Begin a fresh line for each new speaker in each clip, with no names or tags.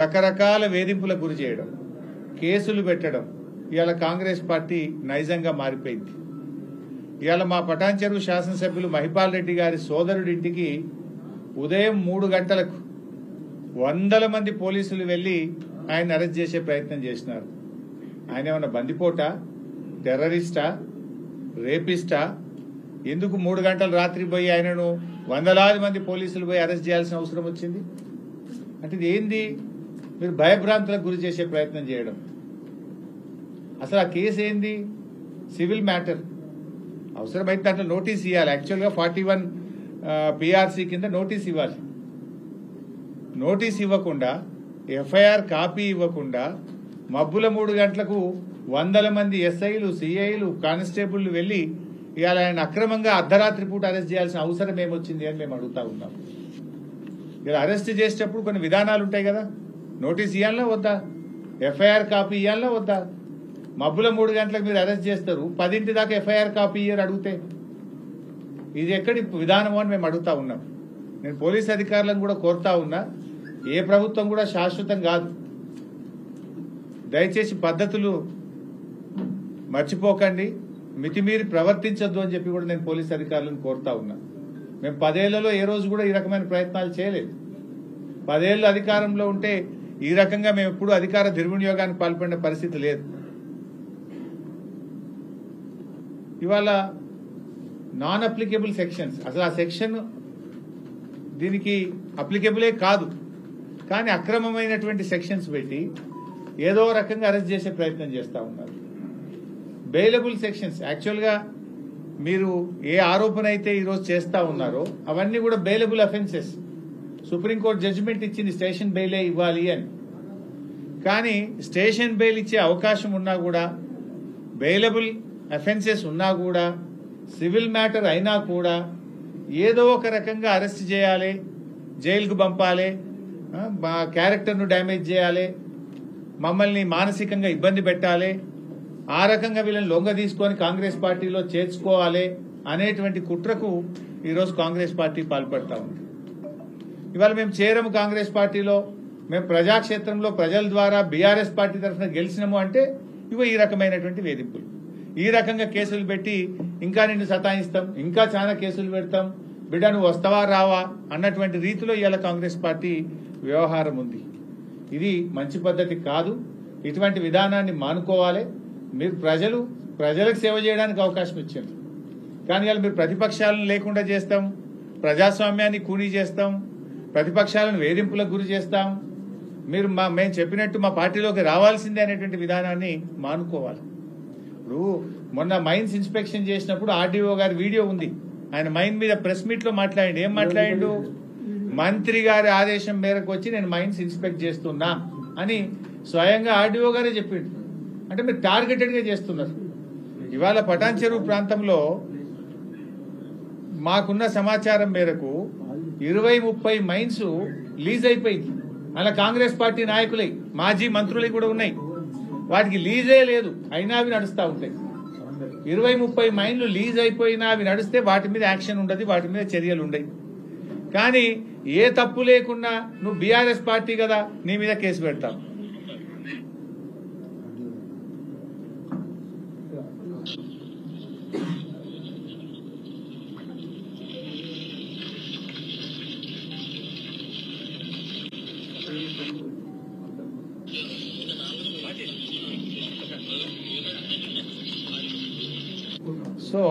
రకరకాల వేధింపులకు గురి చేయడం, కేసులు పెట్టడం ఇవాళ కాంగ్రెస్ పార్టీ నైజంగా మారిపోయింది. ఇవాళ మా పటాన్చెరు శాసనసభ్యులు మహిపాల్ రెడ్డి గారి సోదరుడింటికి ఉదయం 3 గంటలకు వందల మంది పోలీసులు వెళ్లి ఆయన అరెస్ట్ చేసే ప్రయత్నం చేసినారు. ఆయన ఏమన్నా బందిపోటా, టెర్రరిస్టా, రేపిస్టా? ఎందుకు 3 గంటల రాత్రి పోయి ఆయనను వందలాది మంది పోలీసులు పోయి అరెస్ట్ చేయాల్సిన అవసరం వచ్చింది? అంటే ఇది ఏంది? మీరు భయభ్రాంతులకు గురి చేసే ప్రయత్నం చేయడం. అసలు ఆ కేసు ఏంది? Civil matter. అవసరమైతే దాంట్లో నోటీస్ ఇవ్వాలి. యాక్చువల్గా 41 పిఆర్సీ కింద నోటీస్ ఇవ్వాలి. నోటీస్ ఇవ్వకుండా, ఎఫ్ఐఆర్ కాపీ ఇవ్వకుండా మబ్బుల 3 గంటలకు వందల మంది ఎస్ఐలు, సిఐలు, కానిస్టేబుళ్లు వెళ్లి ఇవాళ ఆయన అక్రమంగా అర్ధరాత్రి పూట అరెస్ట్ చేయాల్సిన అవసరం ఏమొచ్చింది అని మేము అడుగుతా ఉన్నాం. ఇలా అరెస్ట్ చేసేటప్పుడు కొన్ని విధానాలు ఉంటాయి కదా. నోటీస్ ఇవ్వాలన్నా వద్దా? ఎఫ్ఐఆర్ కాపీ ఇవ్వాలన్నా వద్దా? మబ్బుల 3 గంటలకు మీరు అరెస్ట్ చేస్తారు, 10 దాకా ఎఫ్ఐఆర్ కాపీ ఇయ్యరు అడిగితే. ఇది ఎక్కడి విధానమో అని మేము అడుగుతా ఉన్నాం. నేను పోలీస్ అధికారులను కూడా కోరుతా ఉన్నా, ఏ ప్రభుత్వం కూడా శాశ్వతం కాదు. దయచేసి పద్ధతులు మర్చిపోకండి, మితిమీరి ప్రవర్తించొద్దు అని చెప్పి కూడా నేను పోలీస్ అధికారులను కోరుతా ఉన్నా. మేము 10 ఏళ్లలో ఏ రోజు కూడా ఈ రకమైన ప్రయత్నాలు చేయలేదు. 10 ఏళ్ళు అధికారంలో ఉంటే ఈ రకంగా మేము ఎప్పుడు అధికార దుర్వినియోగానికి పాల్పడిన పరిస్థితి లేదు. ఇవాళ నాన్ అప్లికేబుల్ సెక్షన్స్, అసలు ఆ సెక్షన్ దీనికి అప్లికేబులే కాదు, కానీ అక్రమమైనటువంటి సెక్షన్స్ పెట్టి ఏదో రకంగా అరెస్ట్ చేసే ప్రయత్నం చేస్తూ ఉన్నారు. బెయిలబుల్ సెక్షన్స్, యాక్చువల్గా మీరు ఏ ఆరోపణ అయితే ఈరోజు చేస్తూ ఉన్నారో అవన్నీ కూడా బెయిలబుల్ అఫెన్సెస్. సుప్రీంకోర్టు జడ్జిమెంట్ ఇచ్చింది స్టేషన్ బెయిలే ఇవ్వాలి అని. కానీ స్టేషన్ బెయిల్ ఇచ్చే అవకాశం ఉన్నా కూడా, బెయిలబుల్ అఫెన్సెస్ ఉన్నా కూడా, సివిల్ మ్యాటర్ అయినా కూడా ఏదో ఒక రకంగా అరెస్ట్ చేయాలి, జైలుకు పంపాలి, మా క్యారెక్టర్ను డ్యామేజ్ చేయాలి, మమ్మల్ని మానసికంగా ఇబ్బంది పెట్టాలి, ఆ రకంగా వీళ్ళని లొంగ తీసుకొని కాంగ్రెస్ పార్టీలో చేర్చుకోవాలి అనేటువంటి కుట్రకు ఈరోజు కాంగ్రెస్ పార్టీ పాల్పడతా ఉంది. ఇవాళ మేము చేరము కాంగ్రెస్ పార్టీలో, మేము ప్రజాక్షేత్రంలో ప్రజల ద్వారా బీఆర్ఎస్ పార్టీ తరఫున గెలిచినాము అంటే ఇవో ఈ రకమైనటువంటి వేధింపులు, ఈ రకంగా కేసులు పెట్టి ఇంకా నిన్ను సతాయిస్తాం, ఇంకా చాలా కేసులు పెడతాం, బిడ్డ నువ్వు వస్తావా రావా అన్నటువంటి రీతిలో ఇవాళ కాంగ్రెస్ పార్టీ వ్యవహారం ఉంది. ఇది మంచి పద్ధతి కాదు. ఇటువంటి విధానాన్ని మానుకోవాలి. మీరు ప్రజలకు సేవ చేయడానికి అవకాశం ఇచ్చారు, కానీ ఇవాళ మీరు ప్రతిపక్షాలను లేకుండా చేస్తాం, ప్రజాస్వామ్యాన్ని కూనీ చేస్తాం, ప్రతిపక్షాలను వేధింపులకు గురి చేస్తాం, మీరు మేము చెప్పినట్టు మా పార్టీలోకి రావాల్సిందే అనేటువంటి విధానాన్ని మానుకోవాలి. ఇప్పుడు మొన్న మైన్స్ ఇన్స్పెక్షన్ చేసినప్పుడు ఆర్డీఓ గారి వీడియో ఉంది. ఆయన మైన్ మీద ప్రెస్ మీట్ లో మాట్లాడిండు. ఏం మాట్లాడిండు? మంత్రి గారి ఆదేశం మేరకు వచ్చి నేను మైన్స్ ఇన్స్పెక్ట్ చేస్తున్నా అని స్వయంగా ఆర్డీఓ గారే చెప్పిండు. అంటే మీరు టార్గెటెడ్ గా చేస్తున్నారు. ఇవాళ పటాన్చెరు ప్రాంతంలో మాకున్న సమాచారం మేరకు 20-30 మైన్స్ లీజ్ అయిపోయింది. అలా కాంగ్రెస్ పార్టీ నాయకులై, మాజీ మంత్రులై కూడా ఉన్నాయి. వాటికి లీజే లేదు, అయినా అవి నడుస్తూ ఉంటాయి. 20-30 మైన్లు లీజ్ అయిపోయినా అవి నడిస్తే వాటి మీద యాక్షన్ ఉండదు, వాటి మీద చర్యలు ఉండవు. కానీ ఏ తప్పు లేకుండా నువ్వు బీఆర్ఎస్ పార్టీ కదా, నీ మీద కేసు పెడతావు. సో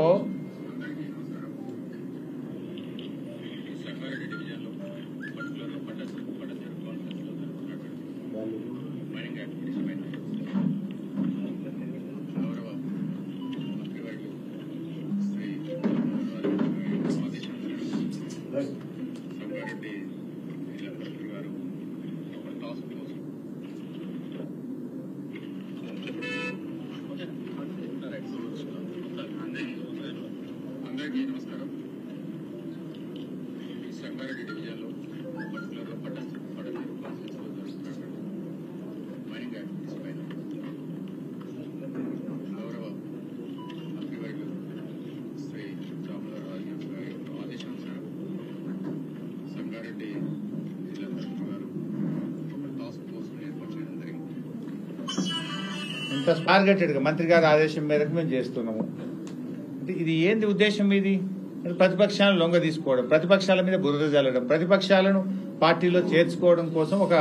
టార్గెటెడ్ గా మంత్రి గారి ఆదేశం మేరకు మేము చేస్తున్నాము. అంటే ఇది ఏంది ఉద్దేశం? ఇది ప్రతిపక్షాలను లొంగ తీసుకోవడం, ప్రతిపక్షాల మీద బురద జల్లడం, ప్రతిపక్షాలను పార్టీలో చేర్చుకోవడం కోసం ఒక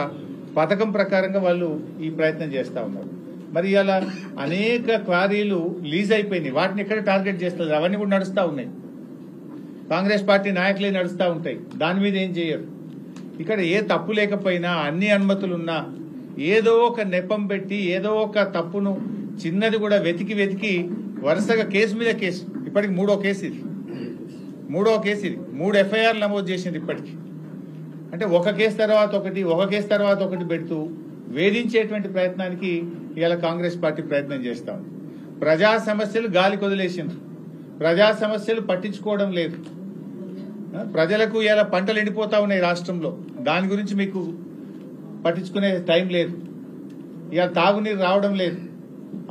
పథకం ప్రకారంగా వాళ్ళు ఈ ప్రయత్నం చేస్తా ఉన్నారు. మరి ఇలా అనేక క్వారీలు లీజ్ అయిపోయినాయి, వాటిని ఎక్కడ టార్గెట్ చేస్తారు? అవన్నీ కూడా నడుస్తూ ఉన్నాయి, కాంగ్రెస్ పార్టీ నాయకులే నడుస్తూ ఉంటాయి, దాని మీద ఏం చేయరు. ఇక్కడ ఏ తప్పు లేకపోయినా, అన్ని అనుమతులున్నా ఏదో ఒక నెపం పెట్టి ఏదో ఒక తప్పును చిన్నది కూడా వెతికి వరుసగా కేసు మీద కేసు, ఇప్పటికి మూడో కేసు ఇది 3 ఎఫ్ఐఆర్లు నమోదు చేసింది ఇప్పటికి. అంటే ఒక కేసు తర్వాత ఒకటి పెడుతూ వేధించేటువంటి ప్రయత్నానికి ఇవాళ కాంగ్రెస్ పార్టీ ప్రయత్నం చేస్తాం. ప్రజా సమస్యలు గాలి కొదిలేసిండ్రు, ప్రజా సమస్యలు పట్టించుకోవడం లేదు. ప్రజలకు ఇవాళ పంటలు ఎండిపోతా ఉన్నాయి రాష్ట్రంలో, దాని గురించి మీకు పట్టించుకునే టైం లేదు. ఇవాళ తాగునీరు రావడం లేదు,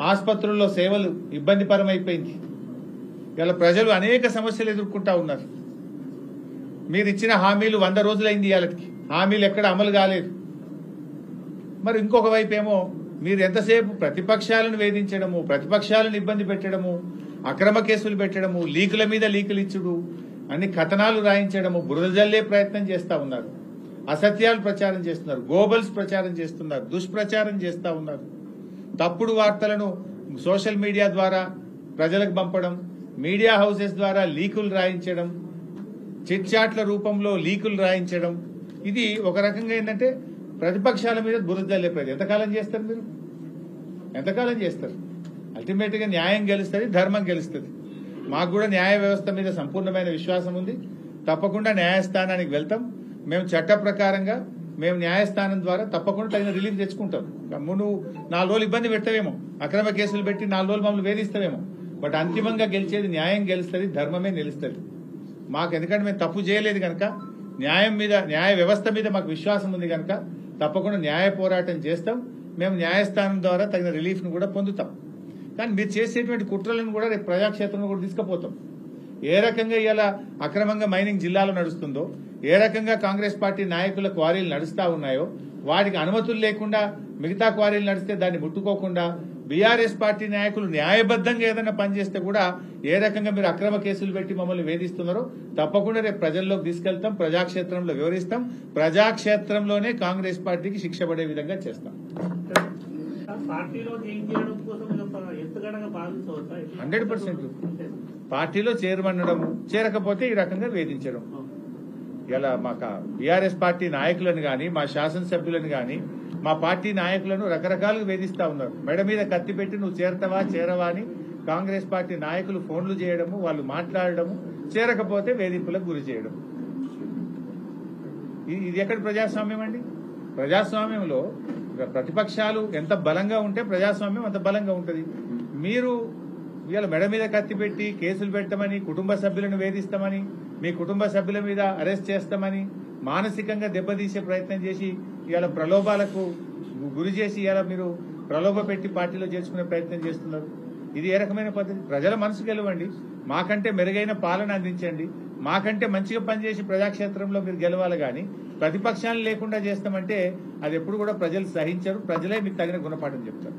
ఆసుపత్రుల్లో సేవలు ఇబ్బందికరమైపోయింది. ఇవాళ ప్రజలు అనేక సమస్యలు ఎదుర్కొంటా ఉన్నారు. మీరు ఇచ్చిన హామీలు 100 రోజులైంది, ఇవాళకి హామీలు ఎక్కడ అమలు కాలేదు. మరి ఇంకొక వైపు ఏమో మీరు ఎంతసేపు ప్రతిపక్షాలను వేధించడము, ప్రతిపక్షాలను ఇబ్బంది పెట్టడము, అక్రమ కేసులు పెట్టడము, లీకుల మీద లీకులు ఇచ్చుడు, అన్ని కథనాలు రాయించడము, బురద జల్లే ప్రయత్నం చేస్తా ఉన్నారు, అసత్యాలు ప్రచారం చేస్తున్నారు, గోబల్స్ ప్రచారం చేస్తున్నారు, దుష్ప్రచారం చేస్తా ఉన్నారు. తప్పుడు వార్తలను సోషల్ మీడియా ద్వారా ప్రజలకు పంపడం, మీడియా హౌసెస్ ద్వారా లీకులు రాయించడం, చిట్ చాట్ల రూపంలో లీకులు రాయించడం, ఇది ఒక రకంగా ఏంటంటే ప్రతిపక్షాల మీద బురద జల్లే ప్రయత్నం. ఎంతకాలం చేస్తారు మీరు? ఎంతకాలం చేస్తారు? అల్టిమేట్ గా న్యాయం గెలుస్తుంది, ధర్మం గెలుస్తుంది. మాకు కూడా న్యాయ వ్యవస్థ మీద సంపూర్ణమైన విశ్వాసం ఉంది. తప్పకుండా న్యాయస్థానానికి వెళ్తాం. మేము చట్ట ప్రకారంగా మేము న్యాయస్థానం ద్వారా తప్పకుండా తగిన రిలీఫ్ తెచ్చుకుంటాం. నువ్వు 4 రోజులు ఇబ్బంది పెట్టవేమో, అక్రమ కేసులు పెట్టి 4 రోజులు మమ్మల్ని వేధిస్తావేమో, బట్ అంతిమంగా గెలిచేది న్యాయం గెలుస్తుంది, ధర్మమే నిలుస్తుంది. మాకు ఎందుకంటే మేము తప్పు చేయలేదు కనుక, న్యాయం మీద, న్యాయ వ్యవస్థ మీద మాకు విశ్వాసం ఉంది కనుక తప్పకుండా న్యాయ పోరాటం చేస్తాం. మేము న్యాయస్థానం ద్వారా తగిన రిలీఫ్ ను కూడా పొందుతాం. కానీ మీరు చేసేటువంటి కుట్రలను కూడా రేపు ప్రజాక్షేత్రంలో కూడా తీసుకుపోతాం. ఏ రకంగా ఇలా అక్రమంగా మైనింగ్ జిల్లాలో నడుస్తుందో, ఏ రకంగా కాంగ్రెస్ పార్టీ నాయకుల క్వారీలు నడుస్తా ఉన్నాయో, వాటికి అనుమతులు లేకుండా మిగతా క్వారీలు నడిస్తే దాన్ని ముట్టుకోకుండా బీఆర్ఎస్ పార్టీ నాయకులు న్యాయబద్ధంగా ఏదైనా పనిచేస్తే కూడా ఏ రకంగా మీరు అక్రమ కేసులు పెట్టి మమ్మల్ని వేధిస్తున్నారో తప్పకుండా రేపు ప్రజల్లోకి తీసుకెళ్తాం, ప్రజాక్షేత్రంలో వివరిస్తాం, ప్రజాక్షేత్రంలోనే కాంగ్రెస్ పార్టీకి శిక్ష పడే విధంగా చేస్తాం. 100% పార్టీలో చేరమనడం, చేరకపోతే ఈ రకంగా వేధించడం. ఇలా మాకు బీఆర్ఎస్ పార్టీ నాయకులను గాని, మా శాసనసభ్యులను గాని, మా పార్టీ నాయకులను రకరకాలుగా వేధిస్తా ఉన్నారు. మెడ మీద కత్తి పెట్టి నువ్వు చేరతావా చేరవా అని కాంగ్రెస్ పార్టీ నాయకులు ఫోన్లు చేయడము, వాళ్ళు మాట్లాడడము, చేరకపోతే వేధింపులకు గురి చేయడం. ఇది ఎక్కడ ప్రజాస్వామ్యం అండి? ప్రజాస్వామ్యంలో ప్రతిపక్షాలు ఎంత బలంగా ఉంటే ప్రజాస్వామ్యం అంత బలంగా ఉంటుంది. మీరు ఇవాళ మెడ మీద కత్తి పెట్టి కేసులు పెట్టమని, కుటుంబ సభ్యులను వేధిస్తామని, మీ కుటుంబ సభ్యుల మీద అరెస్ట్ చేస్తామని, మానసికంగా దెబ్బతీసే ప్రయత్నం చేసి ఇవాళ ప్రలోభాలకు గురి చేసి ఇవాళ మీరు ప్రలోభ పెట్టి పార్టీలో చేర్చుకునే ప్రయత్నం చేస్తున్నారు. ఇది ఏ రకమైన పద్ధతి? ప్రజల మనసు గెలవండి, మాకంటే మెరుగైన పాలన అందించండి, మాకంటే మంచిగా పనిచేసి ప్రజాక్షేత్రంలో మీరు గెలవాలి. కానీ ప్రతిపక్షాలు లేకుండా చేస్తామంటే అది ఎప్పుడు కూడా ప్రజలు సహించరు, ప్రజలే మీకు తగిన గుణపాఠం చెప్తారు.